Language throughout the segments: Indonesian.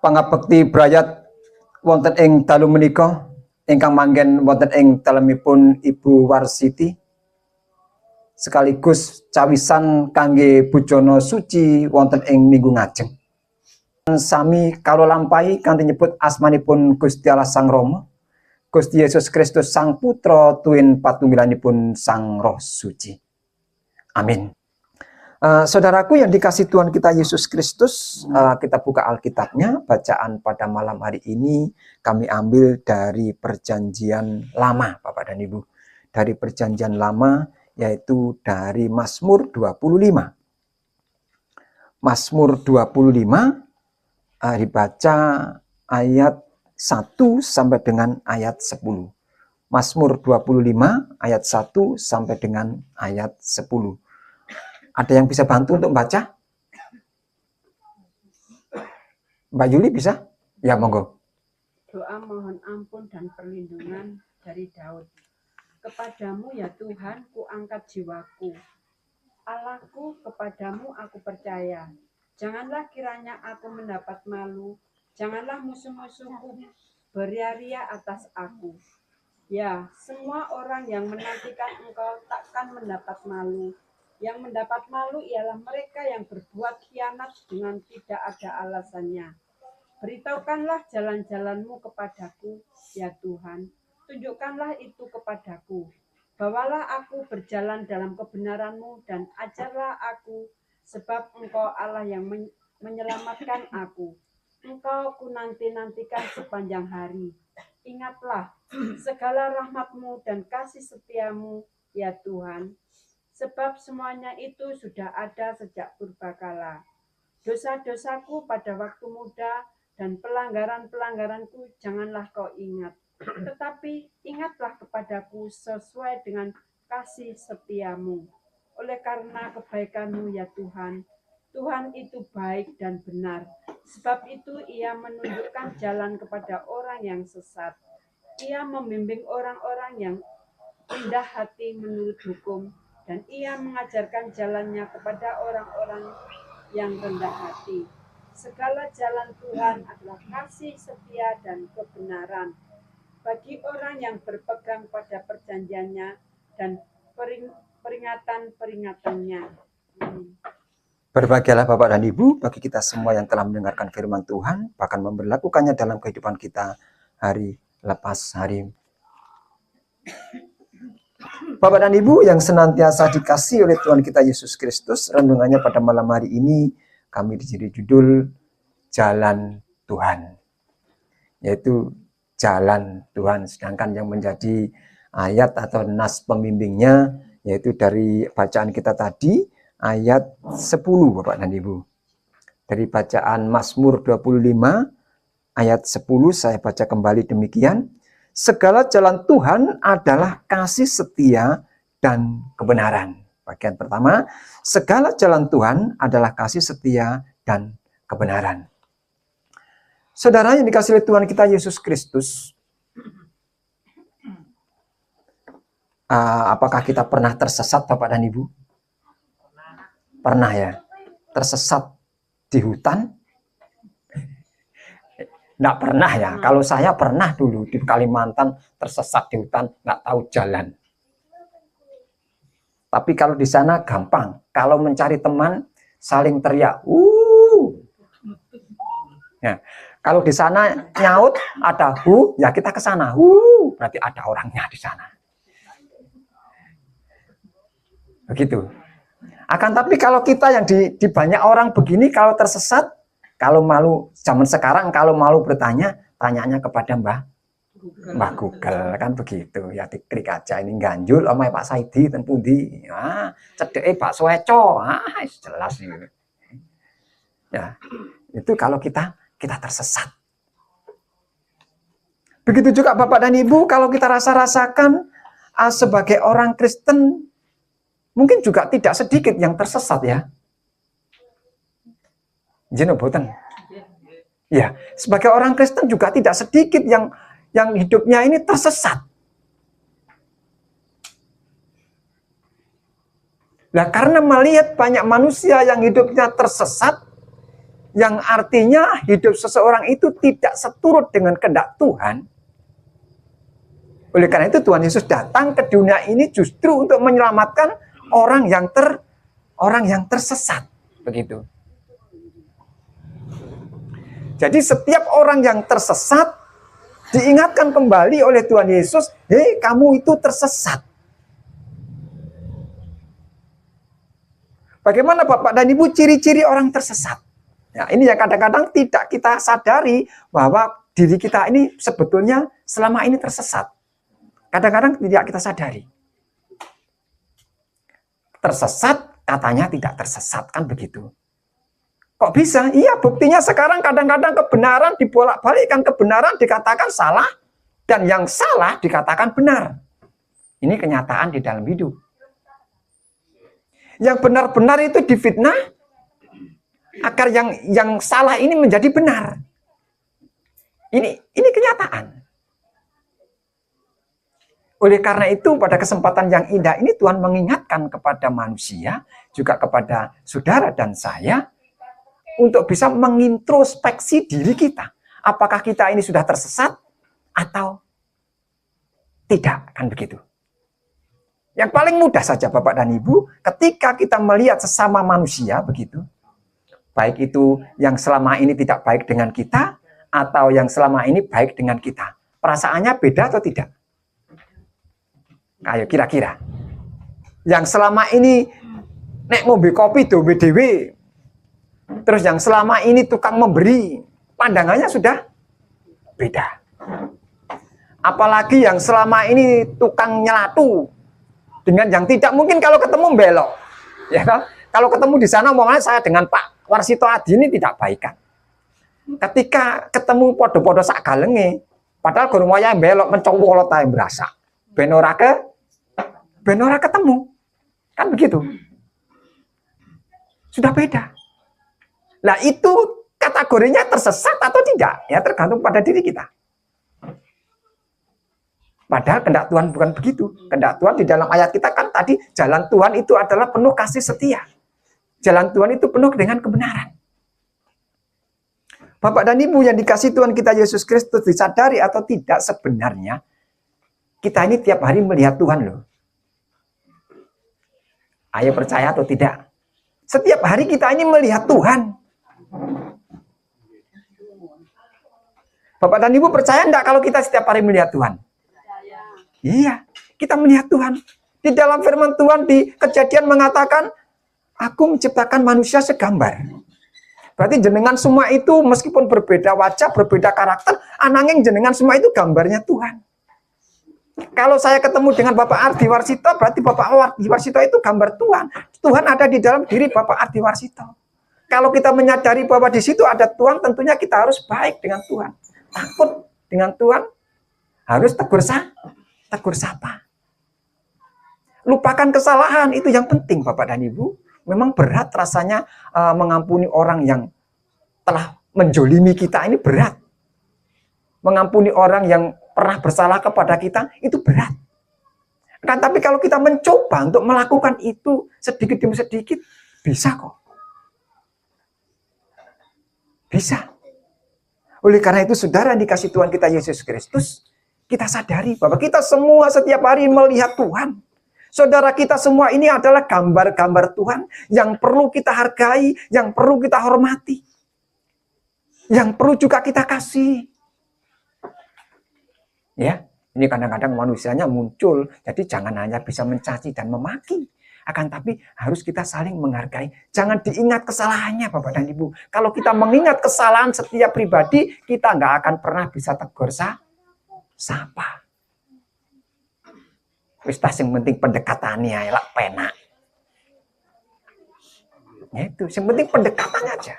Pangabekti brayat wonten ing dalu menika ingkang manggen wonten ing dalemipun Ibu Warsiti sekaligus cawisan kangge bujana suci wonten ing minggu ngajeng. Sami karo lampahi kanthi nyebut asmanipun Gusti Allah Sang Rama, Gusti Yesus Kristus Sang Putra tuwin patunggilanipun Sang Roh Suci. Amin. Saudaraku yang dikasih Tuhan kita Yesus Kristus, kita buka Alkitabnya. Bacaan pada malam hari ini kami ambil dari Perjanjian Lama, Bapak dan Ibu. Dari Perjanjian Lama, yaitu dari Mazmur 25. Mazmur 25 dibaca ayat 1 sampai dengan ayat 10. Mazmur 25 ayat 1 sampai dengan ayat 10. Ada yang bisa bantu untuk baca? Mbak Yuli bisa? Ya, monggo. Doa mohon ampun dan perlindungan dari Daud. Kepadamu ya Tuhan, ku angkat jiwaku. Allahku, kepadamu aku percaya. Janganlah kiranya aku mendapat malu. Janganlah musuh-musuhku beria-ria atas aku. Ya, semua orang yang menantikan engkau takkan mendapat malu. Yang mendapat malu ialah mereka yang berbuat khianat dengan tidak ada alasannya. Beritahukanlah jalan-jalanmu kepadaku, ya Tuhan. Tunjukkanlah itu kepadaku. Bawalah aku berjalan dalam kebenaran-Mu dan ajarlah aku, sebab Engkau Allah yang menyelamatkan aku. Engkau ku nanti-nantikan sepanjang hari. Ingatlah segala rahmat-Mu dan kasih setia-Mu, ya Tuhan. Sebab semuanya itu sudah ada sejak purbakala. Dosa-dosaku pada waktu muda dan pelanggaran-pelanggaranku janganlah kau ingat. Tetapi ingatlah kepadaku sesuai dengan kasih setiamu. Oleh karena kebaikan-Mu ya Tuhan, Tuhan itu baik dan benar. Sebab itu Ia menunjukkan jalan kepada orang yang sesat. Ia membimbing orang-orang yang rendah hati menurut hukum. Dan Ia mengajarkan jalannya kepada orang-orang yang rendah hati. Segala jalan Tuhan adalah kasih setia dan kebenaran bagi orang yang berpegang pada perjanjiannya dan peringatan-peringatannya. Berbahagialah Bapak dan Ibu bagi kita semua yang telah mendengarkan firman Tuhan, bahkan memberlakukannya dalam kehidupan kita hari lepas hari. Bapak dan Ibu yang senantiasa dikasihi oleh Tuhan kita Yesus Kristus, renungannya pada malam hari ini kami diberi judul Jalan Tuhan, yaitu Jalan Tuhan. Sedangkan yang menjadi ayat atau nas pembimbingnya yaitu dari bacaan kita tadi ayat 10, Bapak dan Ibu. Dari bacaan Mazmur 25 ayat 10 saya baca kembali demikian. Segala jalan Tuhan adalah kasih setia dan kebenaran. Bagian pertama, segala jalan Tuhan adalah kasih setia dan kebenaran. Saudara yang dikasihi oleh Tuhan kita Yesus Kristus, apakah kita pernah tersesat Bapak dan Ibu? Pernah ya? Tersesat di hutan? Nggak pernah ya. Kalau saya pernah dulu di Kalimantan tersesat di hutan, nggak tahu jalan. Tapi kalau di sana gampang. Kalau mencari teman, saling teriak. Ya. Kalau di sana nyaut, ada ya kita ke sana. Berarti ada orangnya di sana. Begitu. Akan tapi kalau kita yang di banyak orang begini, kalau tersesat, kalau malu, zaman sekarang kalau malu bertanya, tanyanya kepada Mbah Google, kan begitu. Ya diklik aja ini ganjul, omai Pak Saidi, ten pundi, cedeke Pak Sueco, jelas gitu. Ya, itu kalau kita tersesat. Begitu juga Bapak dan Ibu, kalau kita rasakan sebagai orang Kristen, mungkin juga tidak sedikit yang tersesat ya. Jenoboten. Ya, sebagai orang Kristen juga tidak sedikit yang hidupnya ini tersesat. Nah, karena melihat banyak manusia yang hidupnya tersesat, yang artinya hidup seseorang itu tidak seturut dengan kehendak Tuhan. Oleh karena itu Tuhan Yesus datang ke dunia ini justru untuk menyelamatkan orang yang tersesat, begitu. Jadi setiap orang yang tersesat diingatkan kembali oleh Tuhan Yesus, "Hei, kamu itu tersesat." Bagaimana Bapak dan Ibu ciri-ciri orang tersesat? Ya, ini yang kadang-kadang tidak kita sadari bahwa diri kita ini sebetulnya selama ini tersesat. Kadang-kadang tidak kita sadari. Tersesat katanya tidak tersesat, kan begitu. Kok bisa? Iya, buktinya sekarang kadang-kadang kebenaran dibolak-balikkan, kebenaran dikatakan salah dan yang salah dikatakan benar. Ini kenyataan di dalam hidup. Yang benar-benar itu difitnah agar yang salah ini menjadi benar. Ini kenyataan. Oleh karena itu pada kesempatan yang indah ini Tuhan mengingatkan kepada manusia, juga kepada saudara dan saya, untuk bisa mengintrospeksi diri kita. Apakah kita ini sudah tersesat atau tidak, kan begitu. Yang paling mudah saja Bapak dan Ibu, ketika kita melihat sesama manusia begitu, baik itu yang selama ini tidak baik dengan kita, atau yang selama ini baik dengan kita. Perasaannya beda atau tidak? Ayo kira-kira. Yang selama ini nek ngombe kopi dombe dewe, terus yang selama ini tukang memberi, pandangannya sudah beda. Apalagi yang selama ini tukang nyelatu dengan yang tidak, mungkin kalau ketemu belok. Ya kan? Kalau ketemu di sana omongannya saya dengan Pak Warsito Adi ini tidak baikan. Ketika ketemu podo-podo sak galenge, padahal gurung waya belok mencowolot ae berasa. Ben ora ketemu. Kan begitu. Sudah beda. Nah, itu kategorinya tersesat atau tidak? Ya tergantung pada diri kita. Padahal kehendak Tuhan bukan begitu. Kehendak Tuhan di dalam ayat kita kan tadi, jalan Tuhan itu adalah penuh kasih setia. Jalan Tuhan itu penuh dengan kebenaran. Bapak dan Ibu yang dikasih Tuhan kita Yesus Kristus, disadari atau tidak sebenarnya, kita ini tiap hari melihat Tuhan loh. Ayo percaya atau tidak? Setiap hari kita ini melihat Tuhan. Bapak dan Ibu percaya enggak kalau kita setiap hari melihat Tuhan? Iya, kita melihat Tuhan. Di dalam firman Tuhan di Kejadian mengatakan, "Aku menciptakan manusia segambar." Berarti jenengan semua itu meskipun berbeda wajah, berbeda karakter, ananging jenengan semua itu gambarnya Tuhan. Kalau saya ketemu dengan Bapak Ardi Warsito, berarti Bapak Ardi Warsito itu gambar Tuhan. Tuhan ada di dalam diri Bapak Ardi Warsito. Kalau kita menyadari bahwa di situ ada Tuhan, tentunya kita harus baik dengan Tuhan. Takut dengan Tuhan, harus tegur sapa. Lupakan kesalahan, itu yang penting Bapak dan Ibu. Memang berat rasanya mengampuni orang yang telah menjolimi kita, ini berat. Mengampuni orang yang pernah bersalah kepada kita, itu berat. Kan, tapi kalau kita mencoba untuk melakukan itu sedikit demi sedikit, bisa kok. Bisa. Oleh karena itu, saudara yang dikasih Tuhan kita Yesus Kristus, kita sadari bahwa kita semua setiap hari melihat Tuhan. Saudara kita semua ini adalah gambar-gambar Tuhan yang perlu kita hargai, yang perlu kita hormati, yang perlu juga kita kasih. Ya, ini kadang-kadang manusianya muncul, jadi jangan hanya bisa mencaci dan memaki, akan tapi harus kita saling menghargai. Jangan diingat kesalahannya Bapak dan Ibu. Kalau kita mengingat kesalahan setiap pribadi, kita nggak akan pernah bisa tegur sapa. Wis yang penting pendekatannya ya penak. Itu, yang penting pendekatannya aja.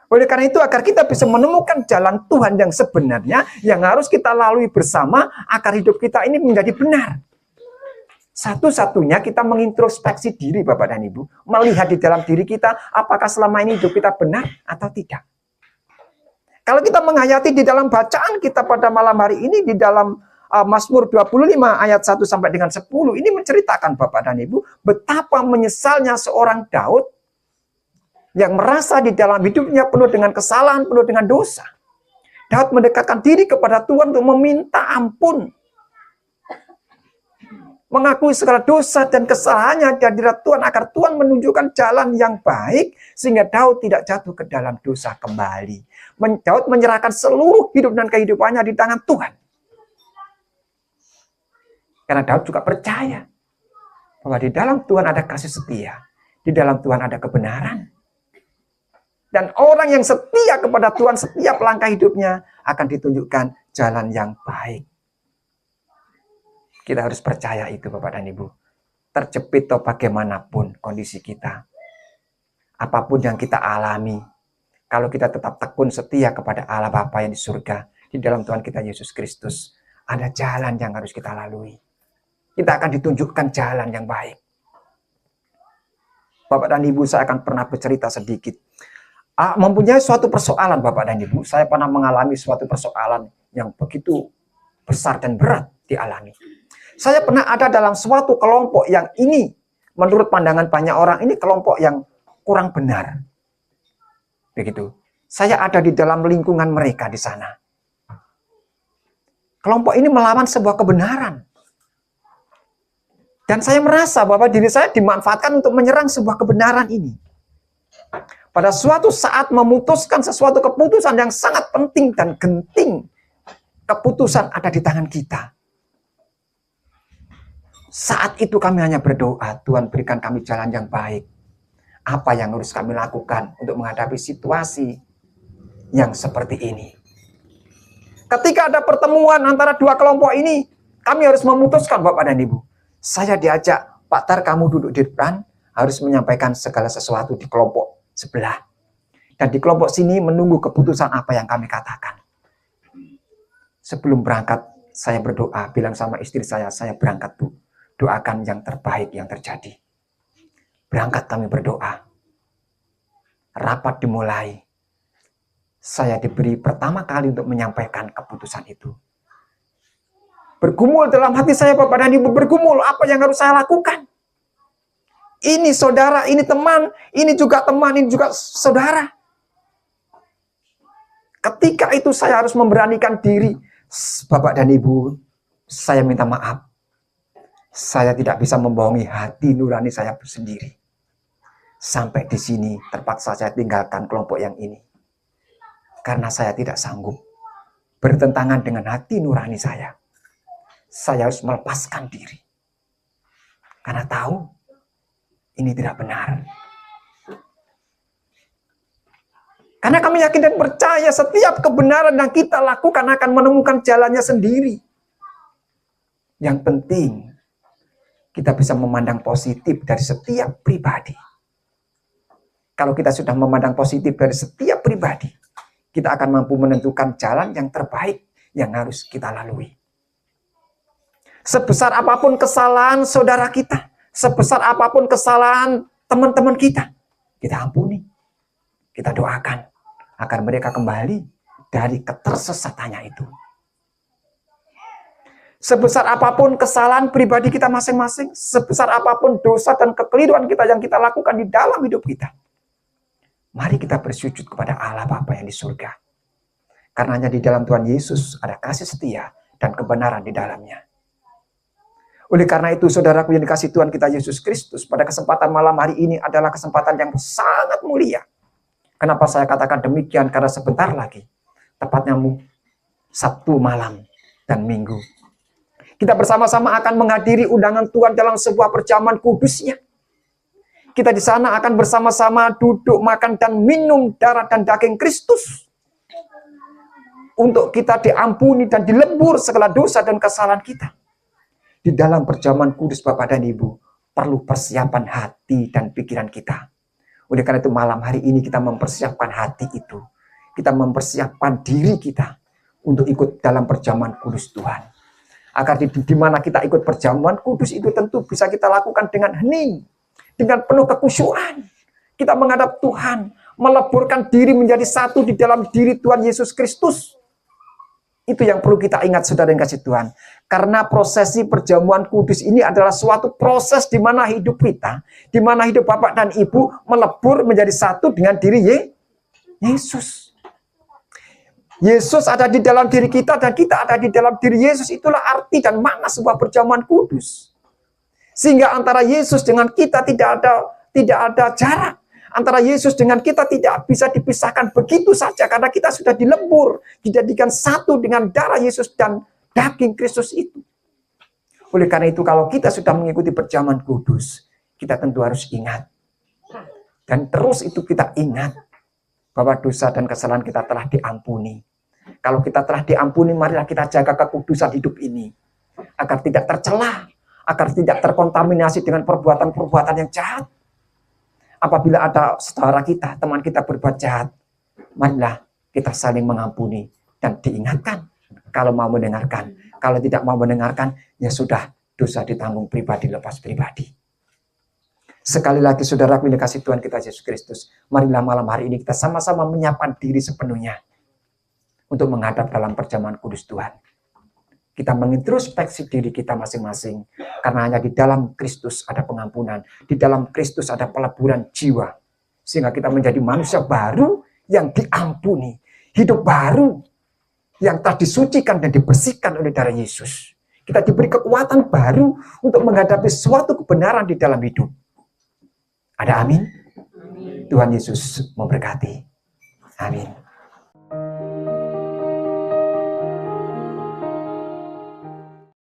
Oleh karena itu, agar kita bisa menemukan jalan Tuhan yang sebenarnya, yang harus kita lalui bersama, agar hidup kita ini menjadi benar. Satu-satunya kita mengintrospeksi diri Bapak dan Ibu, melihat di dalam diri kita, apakah selama ini hidup kita benar atau tidak. Kalau kita menghayati di dalam bacaan kita pada malam hari ini, di dalam Mazmur 25 ayat 1 sampai dengan 10, ini menceritakan Bapak dan Ibu, betapa menyesalnya seorang Daud, yang merasa di dalam hidupnya penuh dengan kesalahan, penuh dengan dosa. Daud mendekatkan diri kepada Tuhan untuk meminta ampun, mengakui segala dosa dan kesalahannya di hadirat Tuhan agar Tuhan menunjukkan jalan yang baik sehingga Daud tidak jatuh ke dalam dosa kembali. Daud menyerahkan seluruh hidup dan kehidupannya di tangan Tuhan. Karena Daud juga percaya bahwa di dalam Tuhan ada kasih setia, di dalam Tuhan ada kebenaran. Dan orang yang setia kepada Tuhan setiap langkah hidupnya akan ditunjukkan jalan yang baik. Kita harus percaya itu Bapak dan Ibu. Terjepit atau bagaimanapun kondisi kita. Apapun yang kita alami. Kalau kita tetap tekun setia kepada Allah Bapa yang di surga. Di dalam Tuhan kita Yesus Kristus. Ada jalan yang harus kita lalui. Kita akan ditunjukkan jalan yang baik. Bapak dan Ibu, saya akan pernah bercerita sedikit. Mempunyai suatu persoalan Bapak dan Ibu. Saya pernah mengalami suatu persoalan yang begitu besar dan berat dialami. Saya pernah ada dalam suatu kelompok yang ini, menurut pandangan banyak orang, ini kelompok yang kurang benar. Begitu. Saya ada di dalam lingkungan mereka di sana. Kelompok ini melawan sebuah kebenaran. Dan saya merasa bahwa diri saya dimanfaatkan untuk menyerang sebuah kebenaran ini. Pada suatu saat memutuskan sesuatu keputusan yang sangat penting dan genting. Keputusan ada di tangan kita. Saat itu kami hanya berdoa, Tuhan berikan kami jalan yang baik. Apa yang harus kami lakukan untuk menghadapi situasi yang seperti ini. Ketika ada pertemuan antara dua kelompok ini, kami harus memutuskan Bapak dan Ibu. Saya diajak, Pak Tar kamu duduk di depan, harus menyampaikan segala sesuatu di kelompok sebelah. Dan di kelompok sini menunggu keputusan apa yang kami katakan. Sebelum berangkat, saya berdoa, bilang sama istri saya berangkat Bu. Doakan yang terbaik yang terjadi. Berangkat kami berdoa. Rapat dimulai. Saya diberi pertama kali untuk menyampaikan keputusan itu. Bergumul dalam hati saya Bapak dan Ibu, bergumul apa yang harus saya lakukan. Ini saudara, ini teman, ini juga teman, ini juga saudara. Ketika itu saya harus memberanikan diri. Bapak dan Ibu, saya minta maaf. Saya tidak bisa membohongi hati nurani saya sendiri. Sampai di sini terpaksa saya tinggalkan kelompok yang ini. Karena saya tidak sanggup bertentangan dengan hati nurani saya. Saya harus melepaskan diri. Karena tahu ini tidak benar. Karena kami yakin dan percaya setiap kebenaran yang kita lakukan akan menemukan jalannya sendiri. Yang penting kita bisa memandang positif dari setiap pribadi. Kalau kita sudah memandang positif dari setiap pribadi, kita akan mampu menentukan jalan yang terbaik yang harus kita lalui. Sebesar apapun kesalahan saudara kita, sebesar apapun kesalahan teman-teman kita ampuni. Kita doakan agar mereka kembali dari ketersesatannya itu. Sebesar apapun kesalahan pribadi kita masing-masing, sebesar apapun dosa dan kekeliruan kita yang kita lakukan di dalam hidup kita, mari kita bersujud kepada Allah Bapa yang di surga. Karenanya di dalam Tuhan Yesus ada kasih setia dan kebenaran di dalamnya. Oleh karena itu, saudaraku yang dikasihi Tuhan kita Yesus Kristus, pada kesempatan malam hari ini adalah kesempatan yang sangat mulia. Kenapa saya katakan demikian? Karena sebentar lagi, tepatnya Sabtu malam dan Minggu, kita bersama-sama akan menghadiri undangan Tuhan dalam sebuah perjamuan kudusnya. Kita di sana akan bersama-sama duduk, makan, dan minum darah dan daging Kristus. Untuk kita diampuni dan dilebur segala dosa dan kesalahan kita. Di dalam perjamuan kudus Bapak dan Ibu, perlu persiapan hati dan pikiran kita. Oleh karena itu malam hari ini kita mempersiapkan hati itu. Kita mempersiapkan diri kita untuk ikut dalam perjamuan kudus Tuhan. Agar di mana kita ikut perjamuan kudus itu tentu bisa kita lakukan dengan hening, dengan penuh kekhusyuan. Kita menghadap Tuhan, meleburkan diri menjadi satu di dalam diri Tuhan Yesus Kristus. Itu yang perlu kita ingat, saudara yang kasih Tuhan. Karena prosesi perjamuan kudus ini adalah suatu proses di mana hidup kita, di mana hidup Bapak dan Ibu melebur menjadi satu dengan diri Yesus. Yesus ada di dalam diri kita dan kita ada di dalam diri Yesus. Itulah arti dan makna sebuah perjamuan kudus. Sehingga antara Yesus dengan kita tidak ada jarak. Antara Yesus dengan kita tidak bisa dipisahkan begitu saja karena kita sudah dilebur, dijadikan satu dengan darah Yesus dan daging Kristus itu. Oleh karena itu kalau kita sudah mengikuti perjamuan kudus, kita tentu harus ingat. Dan terus itu kita ingat bahwa dosa dan kesalahan kita telah diampuni. Kalau kita telah diampuni, marilah kita jaga kekudusan hidup ini. Agar tidak tercela, agar tidak terkontaminasi dengan perbuatan-perbuatan yang jahat. Apabila ada saudara kita, teman kita berbuat jahat, marilah kita saling mengampuni dan diingatkan. Kalau mau mendengarkan, kalau tidak mau mendengarkan, ya sudah, dosa ditanggung pribadi lepas pribadi. Sekali lagi saudaraku yang dikasihi Tuhan kita Yesus Kristus, marilah malam hari ini kita sama-sama menyiapkan diri sepenuhnya untuk menghadap dalam perjamuan kudus Tuhan. Kita mengintrospeksi diri kita masing-masing, karena hanya di dalam Kristus ada pengampunan, di dalam Kristus ada peleburan jiwa, sehingga kita menjadi manusia baru yang diampuni, hidup baru yang telah disucikan dan dibersihkan oleh darah Yesus. Kita diberi kekuatan baru untuk menghadapi suatu kebenaran di dalam hidup. Ada amin? Tuhan Yesus memberkati. Amin.